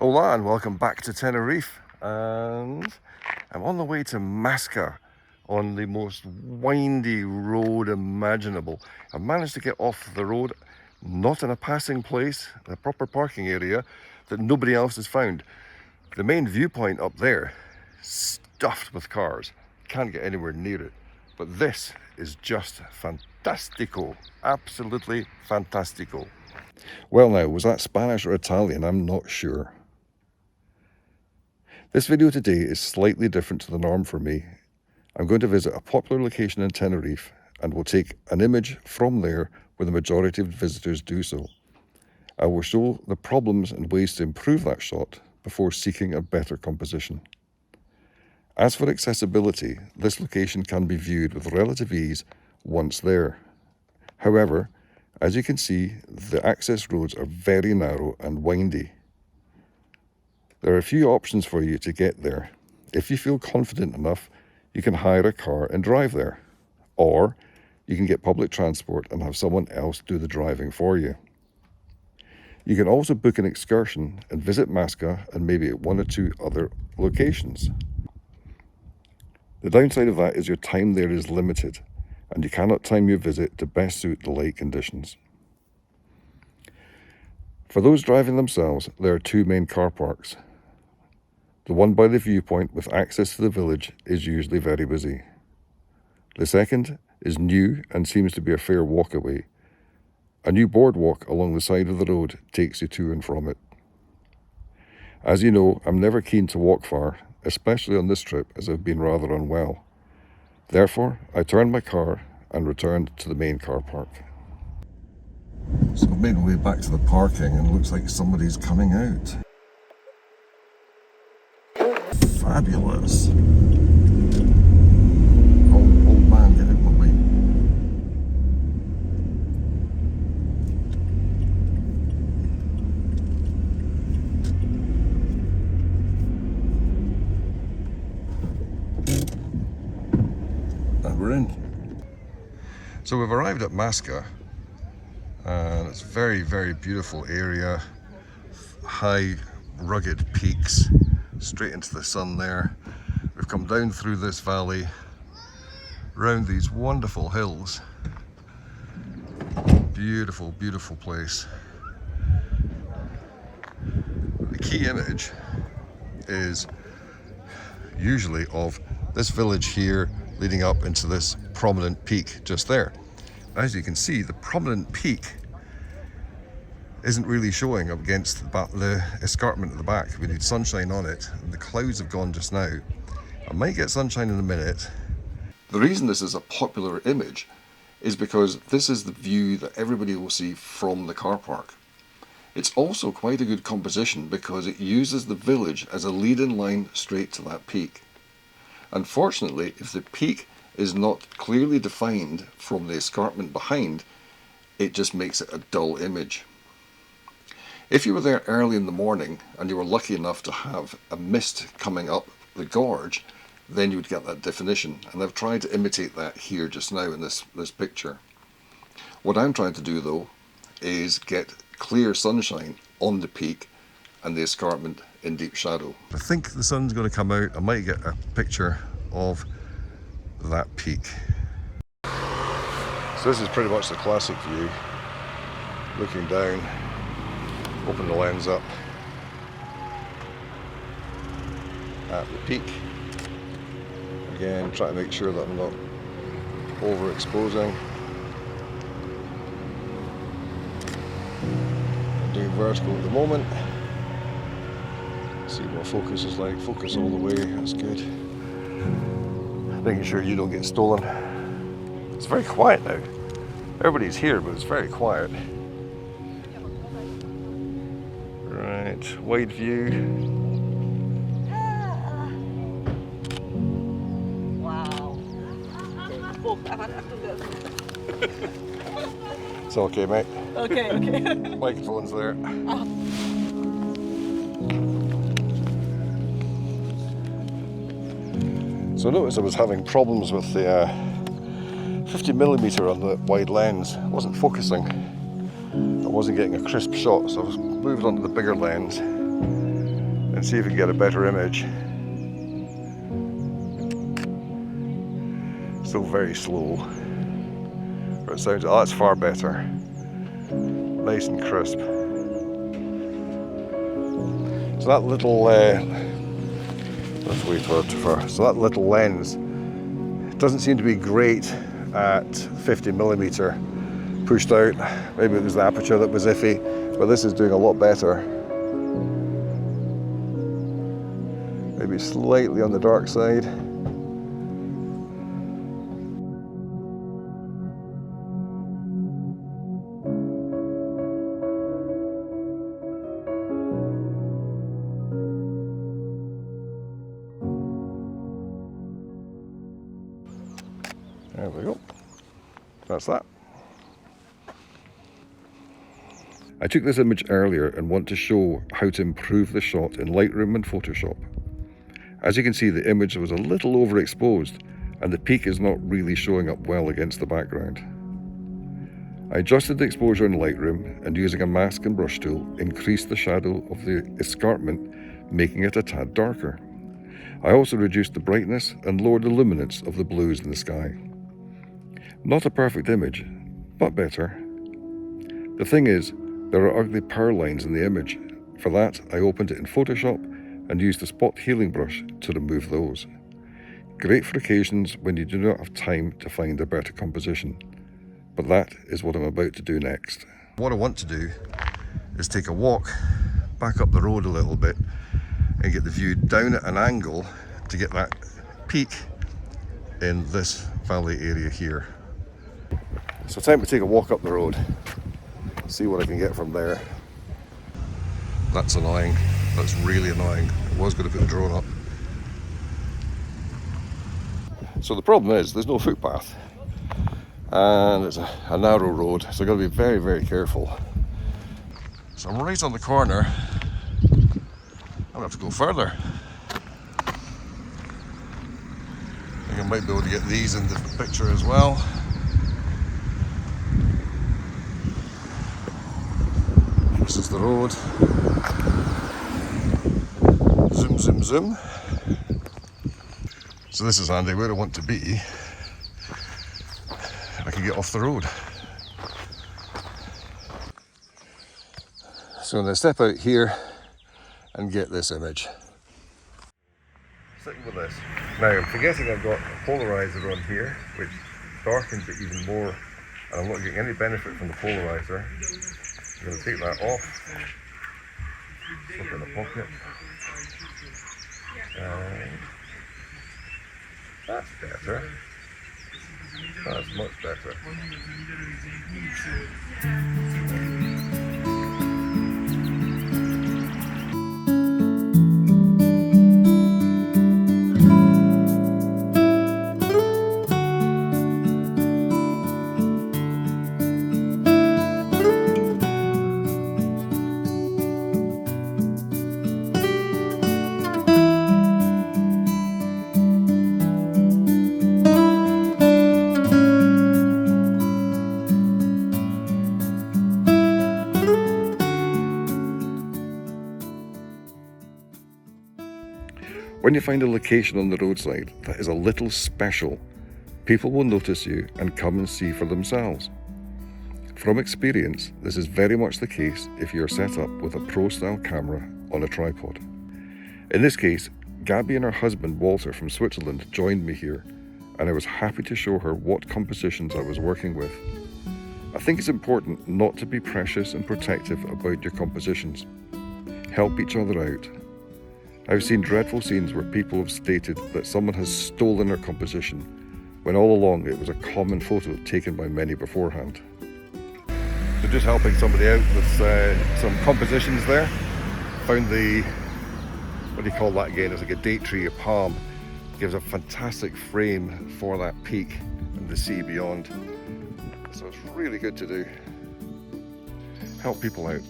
Hola and welcome back to Tenerife, and I'm on the way to Masca on the most windy road imaginable. I've managed to get off the road, not in a passing place, a proper parking area that nobody else has found. The main viewpoint up there, stuffed with cars, can't get anywhere near it, but this is just fantastico, absolutely fantastico. Well now, was that Spanish or Italian? I'm not sure. This video today is slightly different to the norm for me. I'm going to visit a popular location in Tenerife and will take an image from there where the majority of visitors do so. I will show the problems and ways to improve that shot before seeking a better composition. As for accessibility, this location can be viewed with relative ease once there. However, as you can see, the access roads are very narrow and windy. There are a few options for you to get there. If you feel confident enough, you can hire a car and drive there. Or you can get public transport and have someone else do the driving for you. You can also book an excursion and visit Masca and maybe one or two other locations. The downside of that is your time there is limited and you cannot time your visit to best suit the lake conditions. For those driving themselves, there are two main car parks. The one by the viewpoint with access to the village is usually very busy. The second is new and seems to be a fair walk away. A new boardwalk along the side of the road takes you to and from it. As you know, I'm never keen to walk far, especially on this trip as I've been rather unwell. Therefore, I turned my car and returned to the main car park. So I've made my way back to the parking and it looks like somebody's coming out. Fabulous. Old man, get out of my way. And we're in. So we've arrived at Masca, and it's a very, very beautiful area. High, rugged peaks. Straight into the sun there. We've come down through this valley, round these wonderful hills. Beautiful, beautiful place. The key image is usually of this village here leading up into this prominent peak just there. As you can see, the prominent peak isn't really showing up against the escarpment at the back. We need sunshine on it, and the clouds have gone just now. I might get sunshine in a minute. The reason this is a popular image is because this is the view that everybody will see from the car park. It's also quite a good composition because it uses the village as a lead-in line straight to that peak. Unfortunately, if the peak is not clearly defined from the escarpment behind, it just makes it a dull image. If you were there early in the morning and you were lucky enough to have a mist coming up the gorge, then you would get that definition. And I've tried to imitate that here just now in this picture. What I'm trying to do though is get clear sunshine on the peak and the escarpment in deep shadow. I think the sun's going to come out. I might get a picture of that peak. So this is pretty much the classic view, looking down. Open the lens up at the peak. Again, try to make sure that I'm not overexposing. I'm doing vertical at the moment. See what focus is like. Focus all the way, that's good. Making sure you don't get stolen. It's very quiet now. Everybody's here, but it's very quiet. Right, wide view. Wow. It's okay, mate. Okay. Microphone's there. So I noticed I was having problems with the 50mm on the wide lens. It wasn't focusing. I wasn't getting a crisp shot, so I was moved on to the bigger lens. and see if we can get a better image. Still very slow, but it sounds, oh, that's far better. Nice and crisp. So that little, let's wait for it to, so that little lens doesn't seem to be great at 50mm pushed out. Maybe it was the aperture that was iffy, but this is doing a lot better. Maybe slightly on the dark side. There we go. That's that. I took this image earlier and want to show how to improve the shot in Lightroom and Photoshop. As you can see, the image was a little overexposed and the peak is not really showing up well against the background. I adjusted the exposure in Lightroom and using a mask and brush tool increased the shadow of the escarpment, making it a tad darker. I also reduced the brightness and lowered the luminance of the blues in the sky. Not a perfect image, but better. The thing is, there are ugly power lines in the image. For that, I opened it in Photoshop and used the spot healing brush to remove those. Great for occasions when you do not have time to find a better composition. But that is what I'm about to do next. What I want to do is take a walk back up the road a little bit and get the view down at an angle to get that peak in this valley area here. So time to take a walk up the road, see what I can get from there. That's annoying, that's really annoying. I was going to put the drone up. So the problem is there's no footpath and it's a narrow road, so I've got to be very, very careful. So I'm right on the corner. I'm going to have to go further. I think I might be able to get these into the picture as well. This is the road. Zoom, zoom, zoom. So this is handy where I want to be. I can get off the road. So I'm going to step out here and get this image. Sticking with this. Now I'm forgetting I've got a polarizer on here, which darkens it even more, and I'm not getting any benefit from the polarizer. I'm going to take that off, slip it in the pocket, and that's better. That's much better. When you find a location on the roadside that is a little special, people will notice you and come and see for themselves. From experience, this is very much the case if you're set up with a pro-style camera on a tripod. In this case, Gabby and her husband Walter from Switzerland joined me here, and I was happy to show her what compositions I was working with. I think it's important not to be precious and protective about your compositions. Help each other out. I've seen dreadful scenes where people have stated that someone has stolen their composition, when all along it was a common photo taken by many beforehand. So just helping somebody out with some compositions there. Found the, what do you call that again? It's like a date tree, a palm. Gives a fantastic frame for that peak and the sea beyond. So it's really good to do. Help people out.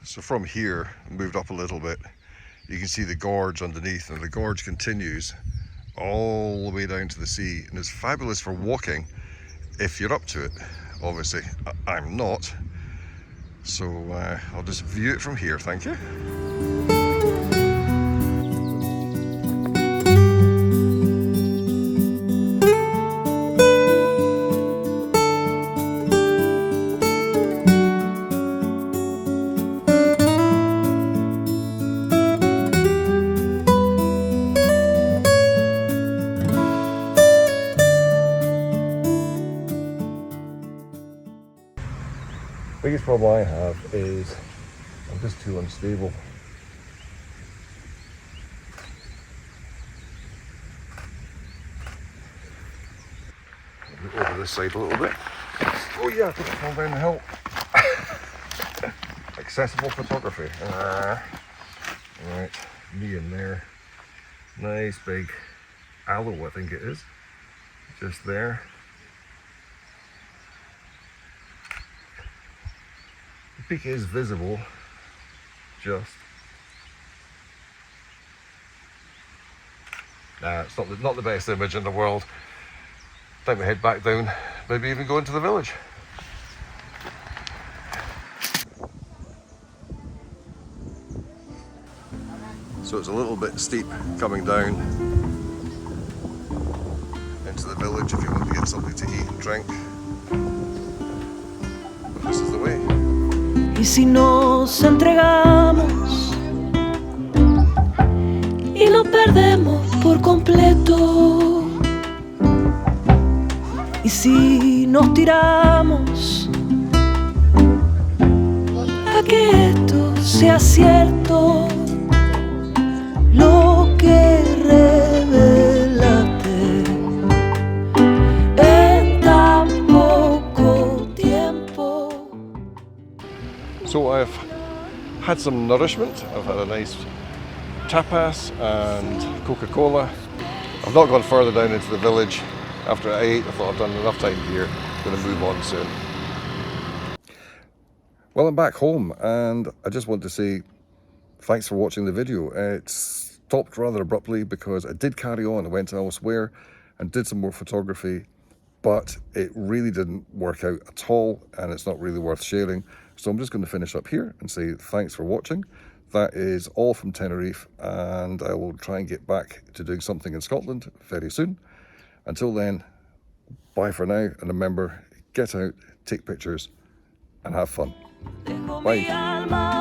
So from here, moved up a little bit, you can see the gorge underneath, and the gorge continues all the way down to the sea, and it's fabulous for walking if you're up to it. Obviously, I'm not, so I'll just view it from here, thank you. Biggest problem I have is I'm just too unstable. Over this side a little bit. Oh yeah, I think I fall down the hill. Accessible photography. Right, me in there. Nice big aloe, I think it is. Just there. The peak is visible, just. Nah, it's not the best image in the world. Time to head back down, maybe even go into the village. So it's a little bit steep coming down into the village if you want to get something to eat and drink. But this is the way. Y si nos entregamos y lo perdemos por completo, y si nos tiramos a que esto sea cierto, lo que revelaste en tan poco tiempo. So I've had some nourishment. I've had a nice tapas and Coca-Cola. I've not gone further down into the village. After I ate, I thought I've done enough time here. I'm going to move on soon. Well, I'm back home, and I just want to say thanks for watching the video. It stopped rather abruptly because I did carry on. I went elsewhere and did some more photography, but it really didn't work out at all, and it's not really worth sharing. So I'm just going to finish up here and say thanks for watching. That is all from Tenerife, and I will try and get back to doing something in Scotland very soon. Until then, bye for now, and remember, get out, take pictures, and have fun. Bye.